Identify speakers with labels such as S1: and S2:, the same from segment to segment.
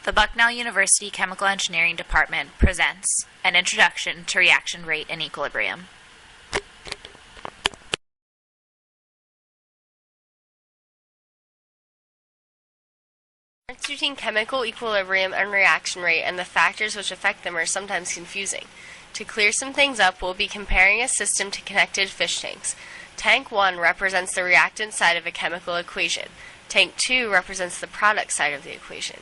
S1: The Bucknell University Chemical Engineering Department presents an introduction to reaction rate and equilibrium.
S2: The difference between chemical equilibrium and reaction rate and the factors which affect them are sometimes confusing. To clear some things up, we'll be comparing a system to connected fish tanks. Tank 1 represents the reactant side of a chemical equation. Tank 2 represents the product side of the equation.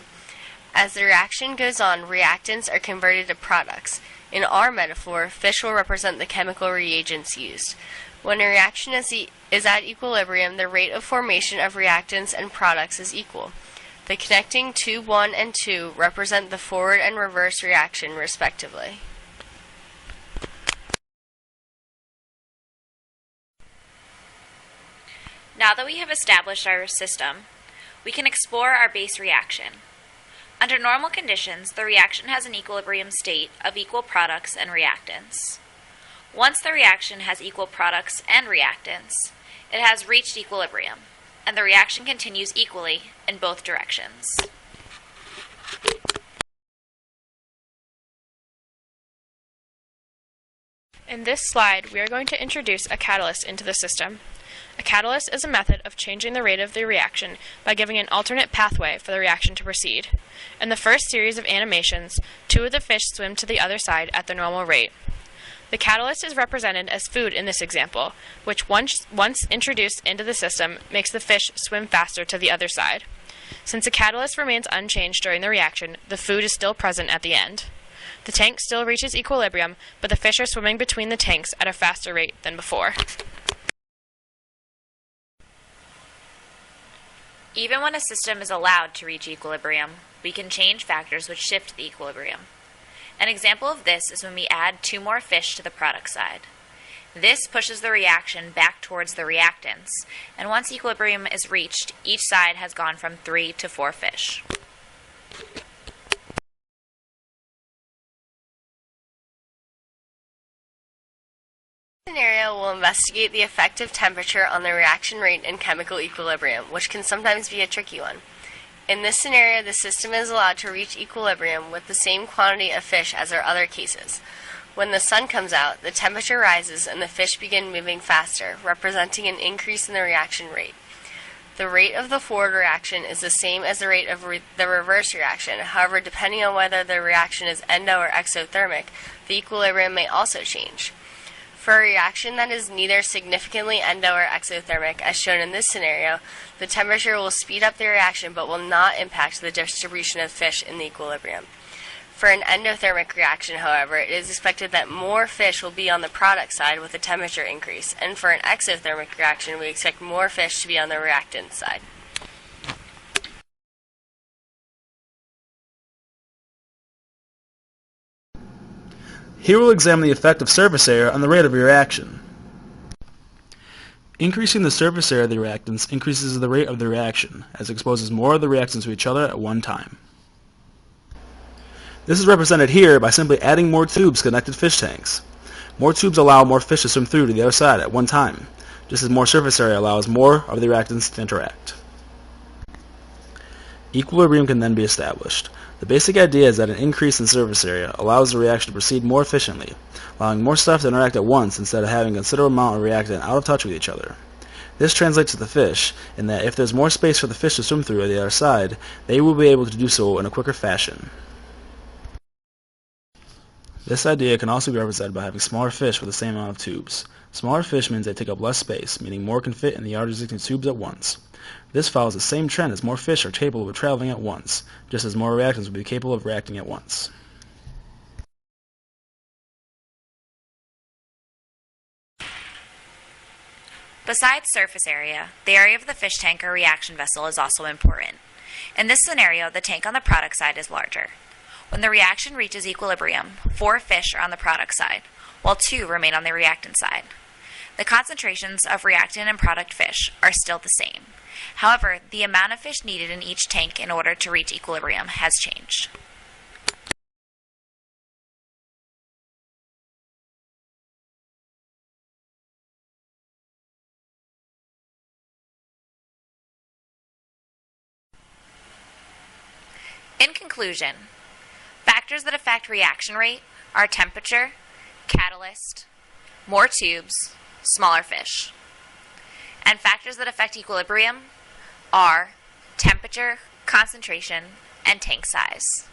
S2: As the reaction goes on, reactants are converted to products. In our metaphor, fish will represent the chemical reagents used. When a reaction is at equilibrium, the rate of formation of reactants and products is equal. The connecting tube 1 and 2 represent the forward and reverse reaction, respectively.
S1: Now that we have established our system, we can explore our base reaction. Under normal conditions, the reaction has an equilibrium state of equal products and reactants. Once the reaction has equal products and reactants, it has reached equilibrium, and the reaction continues equally in both directions.
S3: In this slide, we are going to introduce a catalyst into the system. A catalyst is a method of changing the rate of the reaction by giving an alternate pathway for the reaction to proceed. In the first series of animations, two of the fish swim to the other side at the normal rate. The catalyst is represented as food in this example, which once introduced into the system makes the fish swim faster to the other side. Since the catalyst remains unchanged during the reaction, the food is still present at the end. The tank still reaches equilibrium, but the fish are swimming between the tanks at a faster rate than before.
S1: Even when a system is allowed to reach equilibrium, we can change factors which shift the equilibrium. An example of this is when we add two more fish to the product side. This pushes the reaction back towards the reactants, and once equilibrium is reached, each side has gone from 3 to 4 fish.
S2: This scenario will investigate the effect of temperature on the reaction rate and chemical equilibrium, which can sometimes be a tricky one. In this scenario, the system is allowed to reach equilibrium with the same quantity of fish as our other cases. When the sun comes out, the temperature rises and the fish begin moving faster, representing an increase in the reaction rate. The rate of the forward reaction is the same as the rate of the reverse reaction. However, depending on whether the reaction is endo or exothermic, the equilibrium may also change. For a reaction that is neither significantly endo or exothermic, as shown in this scenario, the temperature will speed up the reaction but will not impact the distribution of fish in the equilibrium. For an endothermic reaction, however, it is expected that more fish will be on the product side with a temperature increase, and for an exothermic reaction, we expect more fish to be on the reactant side.
S4: Here we'll examine the effect of surface area on the rate of a reaction. Increasing the surface area of the reactants increases the rate of the reaction, as it exposes more of the reactants to each other at one time. This is represented here by simply adding more tubes to connected fish tanks. More tubes allow more fish to swim through to the other side at one time, just as more surface area allows more of the reactants to interact. Equilibrium can then be established. The basic idea is that an increase in surface area allows the reaction to proceed more efficiently, allowing more stuff to interact at once instead of having a considerable amount of reactant out of touch with each other. This translates to the fish in that if there's more space for the fish to swim through at the other side, they will be able to do so in a quicker fashion. This idea can also be represented by having smaller fish with the same amount of tubes. Smaller fish means they take up less space, meaning more can fit in the larger existing tubes at once. This follows the same trend as more fish are capable of traveling at once, just as more reactants will be capable of reacting at once.
S1: Besides surface area, the area of the fish tank or reaction vessel is also important. In this scenario, the tank on the product side is larger. When the reaction reaches equilibrium, 4 fish are on the product side, while 2 remain on the reactant side. The concentrations of reactant and product fish are still the same. However, the amount of fish needed in each tank in order to reach equilibrium has changed. In conclusion, factors that affect reaction rate are temperature, catalyst, more tubes, smaller fish. And factors that affect equilibrium are temperature, concentration, and tank size.